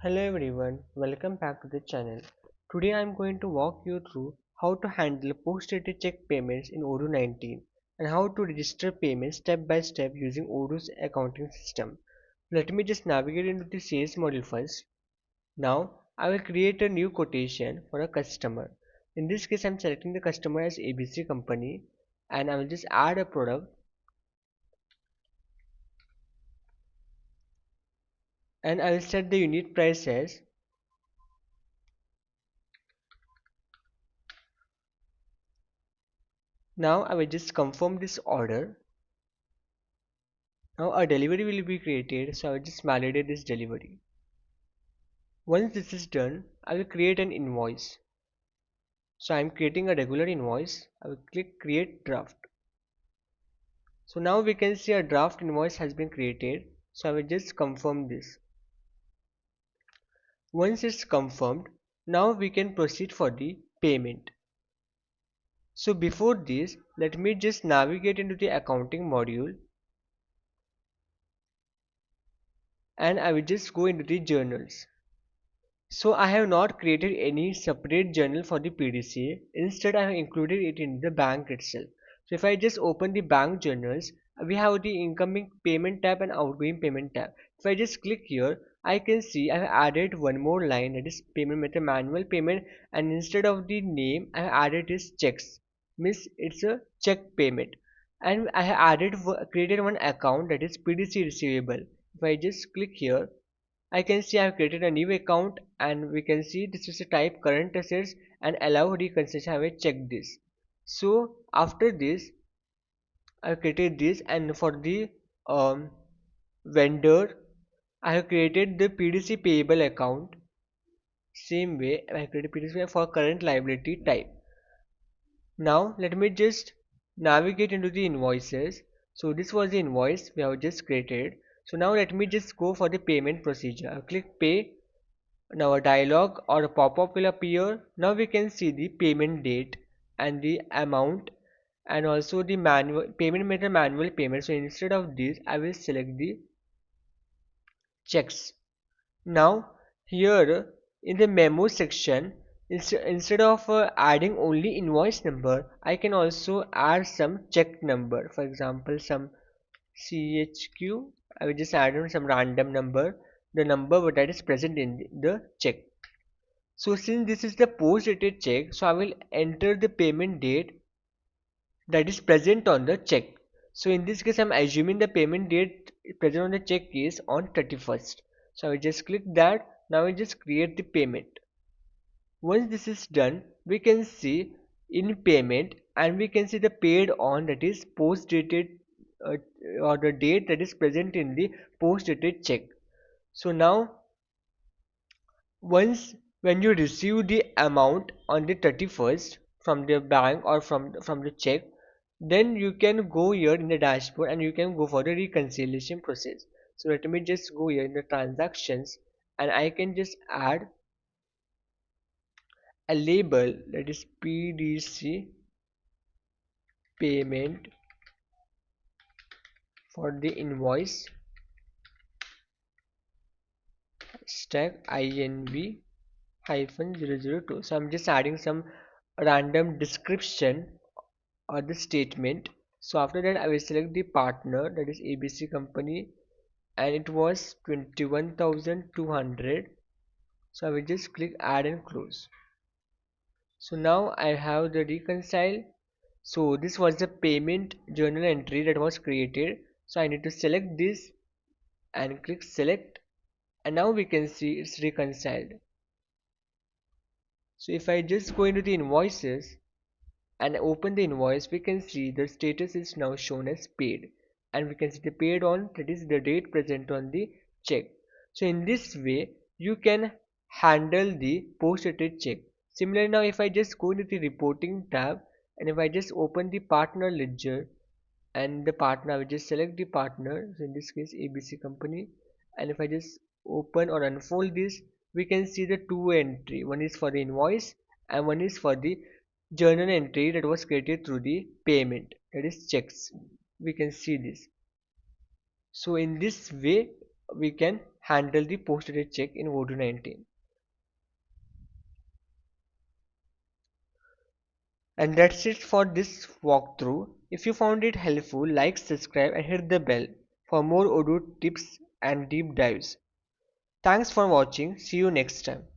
Hello everyone, welcome back to the channel. Today I am going to walk you through how to handle post-dated check payments in Odoo 19 and how to register payments step by step using Odoo's accounting system. Let me just navigate into the sales module first. Now I will create a new quotation for a customer. In this case I am selecting the customer as ABC company and I will just add a product and I will set the unit price as. Now I will just confirm this order. Now a delivery will be created, so I will just validate this delivery. Once this is done, I will create an invoice. So I am creating a regular invoice. I will click create draft. So now we can see a draft invoice has been created. So I will just confirm this. Once it's confirmed, now we can proceed for the payment. So before this, let me just navigate into the accounting module and I will just go into the journals. So I have not created any separate journal for the PDC. Instead, I have included it in the bank itself. So if I just open the bank journals, we have the incoming payment tab and outgoing payment tab. If I just click here, I can see I have added one more line, that is payment method manual payment, and instead of the name I have added is checks. Means it's a check payment. And I have created one account, that is PDC receivable. If I just click here, I can see I have created a new account and we can see this is a type current assets and allow reconciliation. I will check this. So after this I have created this, and for the um, vendor I have created the PDC payable account. Same way I have created PDC for current liability type. Now let me just navigate into the invoices. So this was the invoice we have just created. So now let me just go for the payment procedure. I'll click pay. Now a dialog or a pop-up will appear. Now we can see the payment date and the amount and also the manual payment method manual payment. So instead of this I will select the checks. Now here in the memo section, instead of adding only invoice number, I can also add some check number. For example, some CHQ. I will just add on some random number, the number that is present in the check. So since this is the post-dated check, so I will enter the payment date that is present on the check. So in this case, I'm assuming the payment date present on the check is on 31st. So I will just click that. Now I just create the payment. Once this is done, we can see in payment and we can see the paid on, that is post-dated uh, or the date that is present in the post-dated check. So now once when you receive the amount on the 31st from the bank or from the check, then you can go here in the dashboard and you can go for the reconciliation process. So let me just go here in the transactions and I can just add a label, that is PDC payment for the invoice stack INV hyphen 002. So I'm just adding some random description or the statement. So after that I will select the partner, that is ABC company, and it was 21,200. So I will just click add and close. So now I have the reconcile. So this was the payment journal entry that was created. So I need to select this and click select, and now we can see it's reconciled. So if I just go into the invoices and open the invoice, we can see the status is now shown as paid, and we can see the paid on, that is the date present on the check. So in this way you can handle the post-dated check. Similarly, now if I just go into the reporting tab and if I just open the partner ledger and the partner, I will just select the partner, so in this case ABC company, and if I just open or unfold this, we can see the two entry. One is for the invoice and one is for the journal entry that was created through the payment, that is checks. We can see this. So in this way we can handle the post-dated check in Odoo 19. And that's it for this walkthrough. If you found it helpful, like, subscribe and hit the bell for more Odoo tips and deep dives. Thanks for watching. See you next time.